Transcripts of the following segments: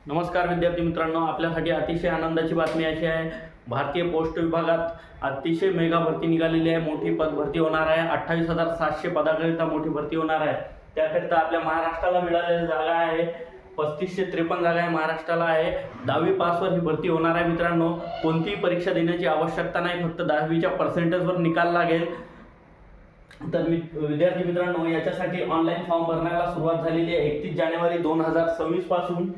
नमस्कार विद्यार्थी मित्रांनो, आपल्यासाठी अतिशय आनंदाची बातमी अशी आहे, भारतीय पोस्ट विभागात अतिशय मेगा भरती निघालेली आहे। मोठी पद भरती होणार आहे। 28,700 पदाकरिता मोठी भरती होणार आहे। त्याकरिता आपल्या महाराष्ट्राला मिळालेली जागा आहे 3553 जागा आहे महाराष्ट्राला आहे। 10वी पासवर ही भरती होणार आहे मित्रांनो। कोणतीही परीक्षा देण्याची आवश्यकता नाही, फक्त 10वीच्या पर्सेंटेजवर निकाल लागेल। तर विद्यार्थी मित्रांनो, याच्यासाठी ऑनलाईन फॉर्म भरण्याला सुरुवात झालेली आहे 31 जानेवारी 2026 पासून।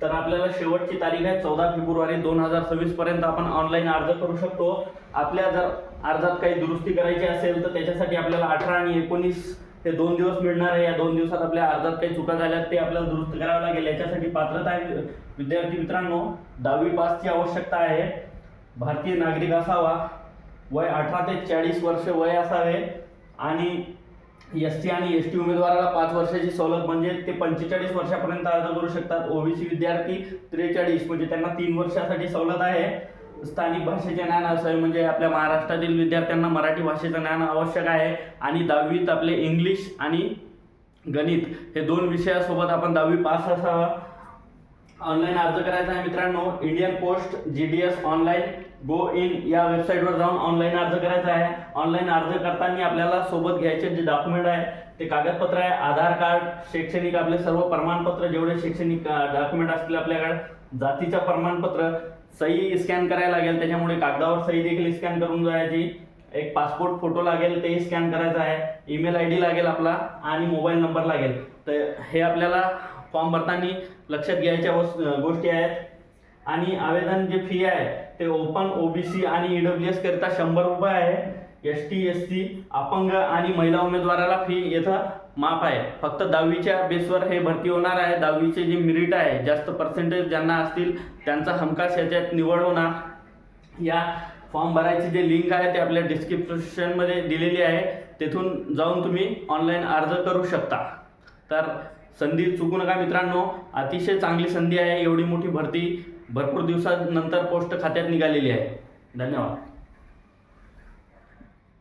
तर आपल्याला शेवटची तारीख आहे 14 फेब्रुवारी 2026 पर्यंत आपण ऑनलाईन अर्ज करू शकतो। आपल्या जर अर्जात काही दुरुस्ती करायची असेल तर त्याच्यासाठी आपल्याला 18 आणि 19 हे 2 दिवस मिळणार आहे। या 2 दिवसात आपल्या अर्जात काही चुका झाल्या ते आपल्याला दुरुस्त करावं लागेल। याच्यासाठी पात्रता आहे विद्यार्थी मित्रांनो, 10वी पासची आवश्यकता आहे। भारतीय नागरिक असावा, वय 18 ते 40 वर्ष वय असावे आणि एसटी आणि एसटी उमेदवाराला 5 वर्षाची सवलत म्हणजे ते 45 वर्षापर्यंत अर्ज करू शकतात। ओबीसी विद्यार्थी 43 म्हणजे त्यांना 3 वर्षासाठी सवलत आहे। स्थानिक भाषेचे ज्ञान असावे म्हणजे आपल्या महाराष्ट्रातील विद्यार्थ्यांना मराठी भाषेचं ज्ञान आवश्यक आहे आणि 10वीत आपले इंग्लिश आणि गणित हे 2 विषयासोबत आपण 10वी पास असावा। ऑनलाईन अर्ज करायचा आहे मित्रांनो। Indian post GDS online go in या वेबसाईटवर जाऊन ऑनलाईन अर्ज करायचा आहे। ऑनलाईन अर्ज करताना आपल्याला सोबत घ्यायचे जे डॉक्युमेंट आहे ते कागदपत्र आहे, आधार कार्ड, शैक्षणिक आपले सर्व प्रमाणपत्र, जेवढे शैक्षणिक डॉक्युमेंट असतील आपल्याकडे, जातीचं प्रमाणपत्र, सही स्कॅन करायला लागेल, त्याच्यामुळे कागदावर सही देखील स्कॅन करून जायची। एक पासपोर्ट फोटो लागेल, तेही स्कॅन करायचा आहे। ईमेल ID लागेल आपला आणि मोबाईल नंबर लागेल। तर हे आपल्याला फॉर्म भरताना लक्षात घ्यायच्या गोष्टी आहेत। आणि आवेदन जे फी आहे ते ओपन OBC आणि EWS करिता 100 रुपये आहे। ST SC अपंग आणि महिला उमेदवाराला फी येतं माफ आहे। फक्त 10वीच्या बेसवर हे भरती होणार आहे। 10वीचे जे मेरिट आहे, जास्त पर्सेंटेज ज्यांना असतील त्यांचा हमखास याच्यात निवड होणार। या फॉर्म भरायची जे लिंक आहे ते आपल्या डिस्क्रिप्शनमध्ये दिलेली आहे, तेथून जाऊन तुम्ही ऑनलाईन अर्ज करू शकता। तर संधी चुकू नका मित्रांनो, अतिशय चांगली संधी आहे। एवढी मोठी भरती भरपूर दिवसानंतर पोस्ट खात्यात निघालेली आहे। धन्यवाद।